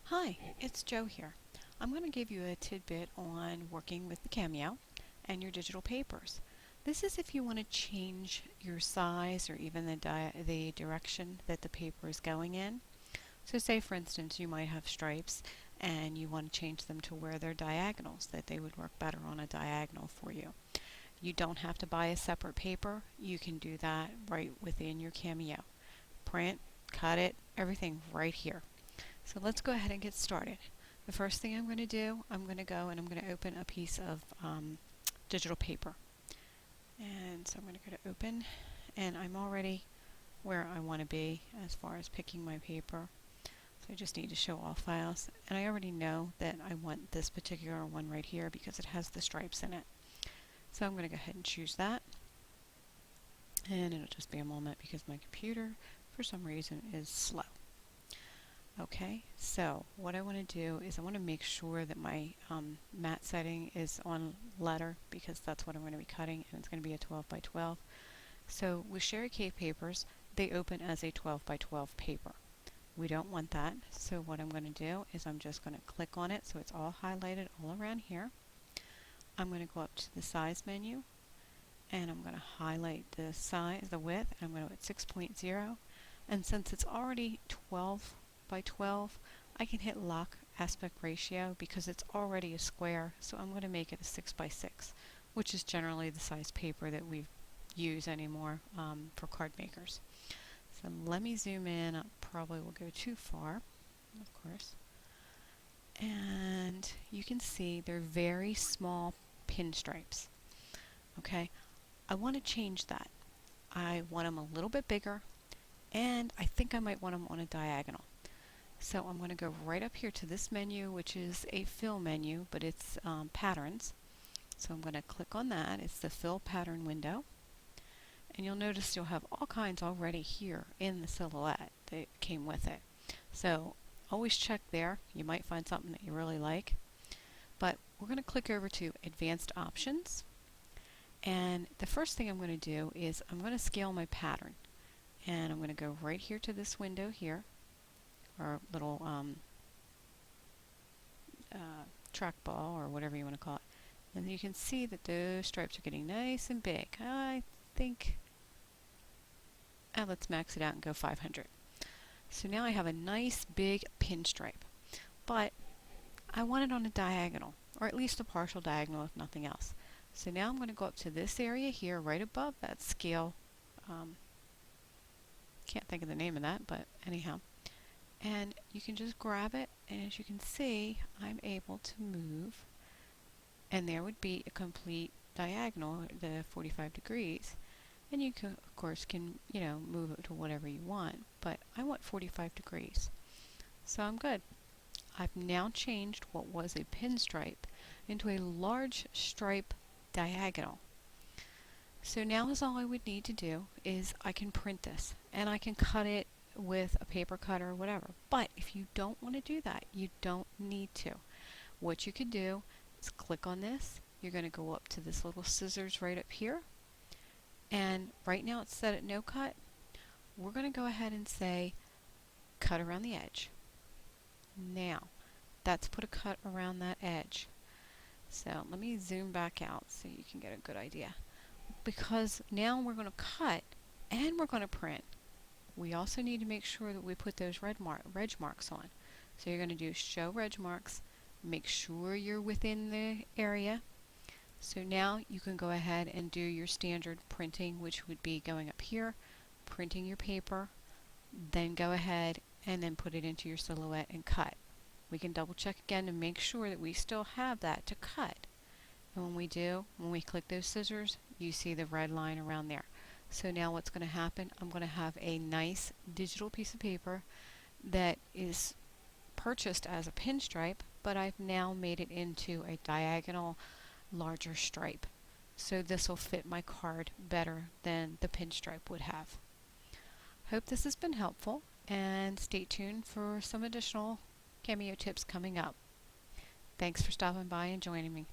Hi, it's Joe here. I'm going to give you a tidbit on working with the Cameo and your digital papers. This is if you want to change your size or even the direction that the paper is going in. So say for instance you might have stripes and you want to change them to where they're diagonals, that they would work better on a diagonal for you. You don't have to buy a separate paper. You can do that right within your Cameo. Print, cut it, everything right here. So let's go ahead and get started. The first thing I'm going to do, I'm going to go and I'm going to open a piece of digital paper. And so I'm going to go to open, and I'm already where I want to be as far as picking my paper. So I just need to show all files. And I already know that I want this particular one right here because it has the stripes in it. So I'm going to go ahead and choose that. And it'll just be a moment because my computer, for some reason, is slow. Okay, so what I want to do is I want to make sure that my mat setting is on letter because that's what I'm going to be cutting, and it's going to be a 12 by 12. So with Sherry Cave papers, they open as a 12 by 12 paper. We don't want that, so what I'm going to do is I'm just going to click on it so it's all highlighted all around here. I'm going to go up to the size menu, and I'm going to highlight the size, the width, and I'm going to put 6.0, and since it's already 12 by 12, I can hit lock aspect ratio because it's already a square, so I'm going to make it a 6 by 6, which is generally the size paper that we use anymore for card makers. So let me zoom in. I probably will go too far, of course. And you can see they're very small pinstripes. Okay, I want to change that. I want them a little bit bigger, and I think I might want them on a diagonal. So I'm going to go right up here to this menu, which is a fill menu, but it's patterns. So I'm going to click on that. It's the fill pattern window. And you'll notice you'll have all kinds already here in the silhouette that came with it. So always check there. You might find something that you really like. But we're going to click over to Advanced Options. And the first thing I'm going to do is I'm going to scale my pattern. And I'm going to go right here to this window here, or little trackball, or whatever you want to call it. And you can see that those stripes are getting nice and big. I think, let's max it out and go 500. So now I have a nice big pinstripe, but I want it on a diagonal, or at least a partial diagonal if nothing else. So now I'm going to go up to this area here right above that scale. Can't think of the name of that, but anyhow. And you can just grab it, and as you can see, I'm able to move, and there would be a complete diagonal, the 45 degrees. And you can, of course, move it to whatever you want, but I want 45 degrees. So I'm good. I've now changed what was a pinstripe into a large stripe diagonal. So now is all I would need to do is I can print this, and I can cut it with a paper cutter or whatever. But if you don't want to do that, you don't need to. What you could do is click on this. You're going to go up to this little scissors right up here, and right now it's set at no cut. We're going to go ahead and say cut around the edge. Now that's put a cut around that edge. So let me zoom back out so you can get a good idea, because now we're going to cut and we're going to print. We also need to make sure that we put those reg marks on. So you're going to do show reg marks, make sure you're within the area. So now you can go ahead and do your standard printing, which would be going up here, printing your paper, then go ahead and then put it into your silhouette and cut. We can double check again to make sure that we still have that to cut. And when we do, when we click those scissors, you see the red line around there. So now what's going to happen, I'm going to have a nice digital piece of paper that is purchased as a pinstripe, but I've now made it into a diagonal larger stripe. So this will fit my card better than the pinstripe would have. Hope this has been helpful, and stay tuned for some additional Cameo tips coming up. Thanks for stopping by and joining me.